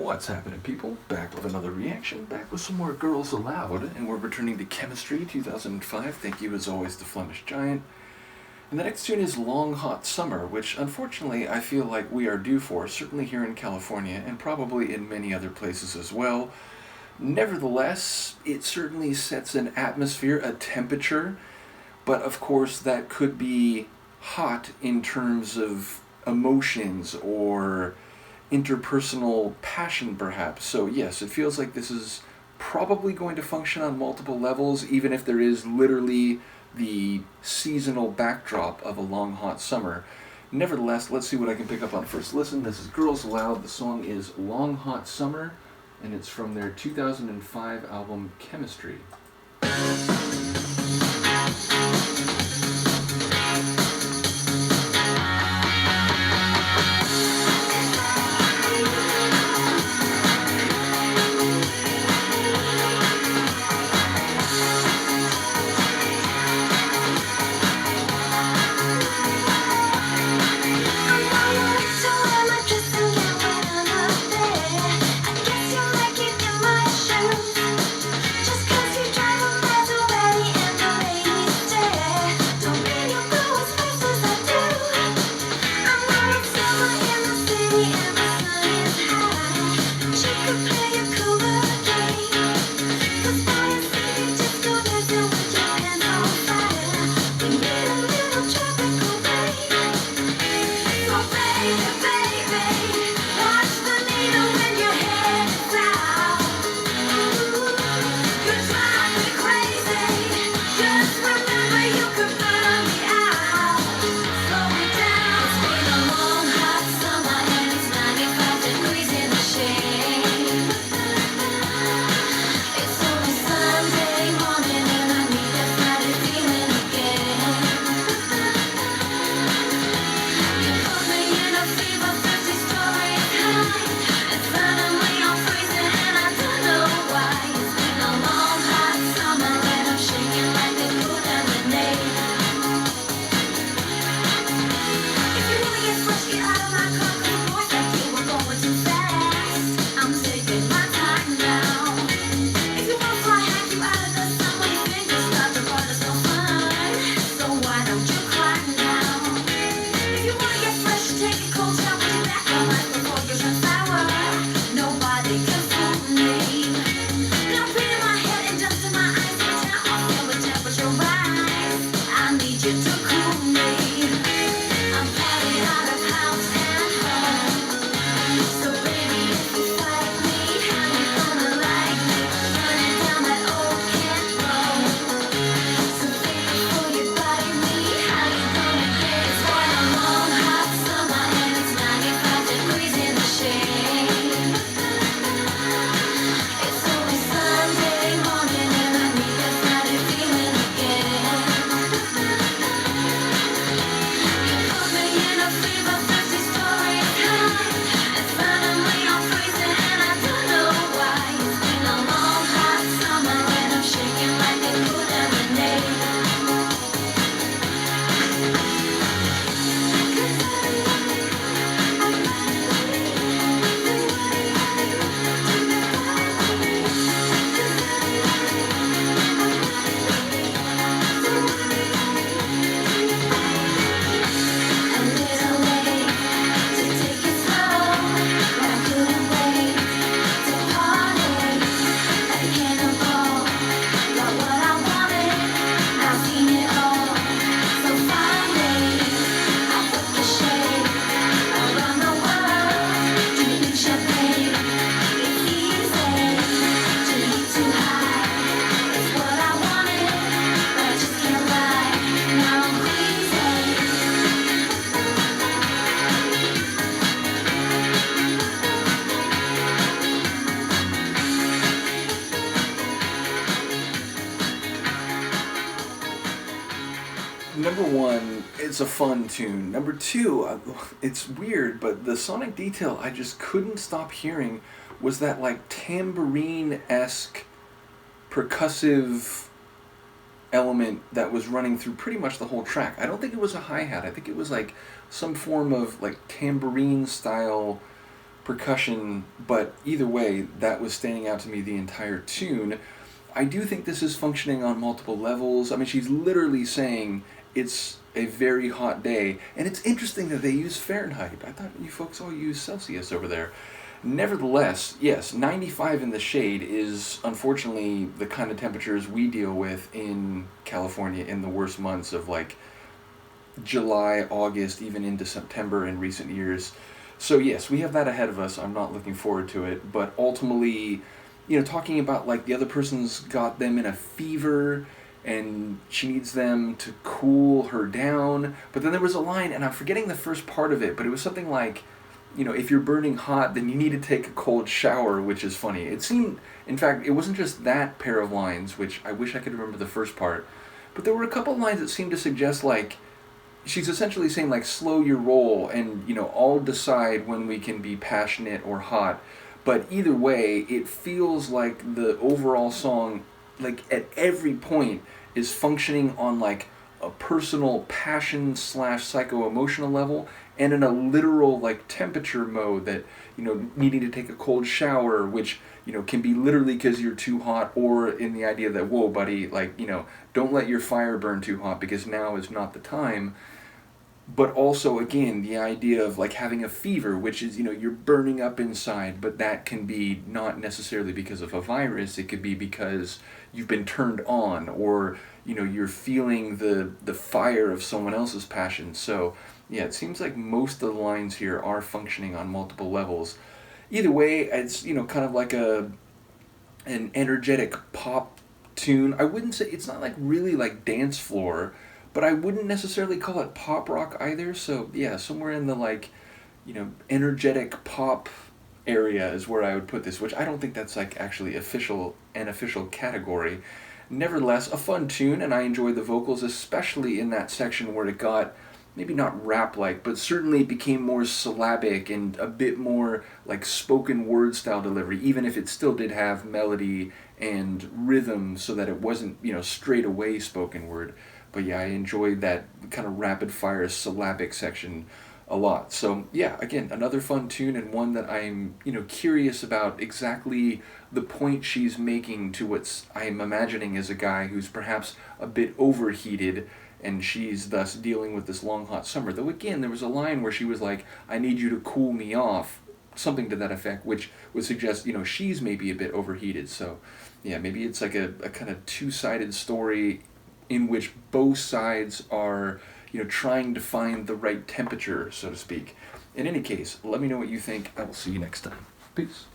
What's happening, people? Back with another reaction, back with some more Girls Aloud, and we're returning to Chemistry 2005. Thank you, as always, to Flemish Giant. And the next tune is Long Hot Summer, which unfortunately I feel like we are due for, certainly here in California, and probably in many other places as well. Nevertheless, it certainly sets an atmosphere, a temperature, but of course that could be hot in terms of emotions or interpersonal passion, perhaps. So yes, it feels like this is probably going to function on multiple levels, even if there is literally the seasonal backdrop of a long hot summer. Nevertheless, let's see what I can pick up on first listen. This is Girls Aloud. The song is Long Hot Summer, and it's from their 2005 album Chemistry. Number one, it's a fun tune. Number two, it's weird, but the sonic detail I just couldn't stop hearing was that like tambourine-esque percussive element that was running through pretty much the whole track. I don't think it was a hi-hat. I think it was like some form of like tambourine style percussion, but either way, that was standing out to me the entire tune. I do think this is functioning on multiple levels. I mean, she's literally saying it's a very hot day, and it's interesting that they use Fahrenheit. I thought you folks all use Celsius over there. Nevertheless, yes, 95 in the shade is unfortunately the kind of temperatures we deal with in California in the worst months of like July, August, even into September in recent years. So yes, we have that ahead of us. I'm not looking forward to it, but ultimately, talking about like the other person's got them in a fever and she needs them to cool her down. But then there was a line, and I'm forgetting the first part of it, but it was something like, if you're burning hot, then you need to take a cold shower, which is funny. It seemed, in fact, it wasn't just that pair of lines, which I wish I could remember the first part, but there were a couple of lines that seemed to suggest, like, she's essentially saying, like, slow your roll, and, I'll decide when we can be passionate or hot. But either way, it feels like the overall song, like, at every point, is functioning on, like, a personal passion / psycho-emotional level, and in a literal like temperature mode that needing to take a cold shower, which can be literally because you're too hot, or in the idea that, whoa buddy, like don't let your fire burn too hot because now is not the time. But also again the idea of like having a fever, which is you're burning up inside, but that can be not necessarily because of a virus. It could be because you've been turned on, or you're feeling the fire of someone else's passion. So yeah, it seems like most of the lines here are functioning on multiple levels. Either way, it's kind of like an energetic pop tune. I wouldn't say it's not like really like dance floor, but I wouldn't necessarily call it pop rock either. So yeah, somewhere in the like energetic pop area is where I would put this, which I don't think that's like actually an official category. Nevertheless, a fun tune, and I enjoyed the vocals, especially in that section where it got maybe not rap-like, but certainly it became more syllabic and a bit more like spoken word style delivery, even if it still did have melody and rhythm so that it wasn't, straight away spoken word. But yeah, I enjoyed that kind of rapid fire syllabic section a lot. So yeah, again, another fun tune, and one that I'm, curious about exactly the point she's making to what I'm imagining as a guy who's perhaps a bit overheated, and she's thus dealing with this long hot summer. Though again, there was a line where she was like, I need you to cool me off, something to that effect, which would suggest, she's maybe a bit overheated. So yeah, maybe it's like a kind of two-sided story in which both sides are, trying to find the right temperature, so to speak. In any case, let me know what you think. I will see you next time. Peace.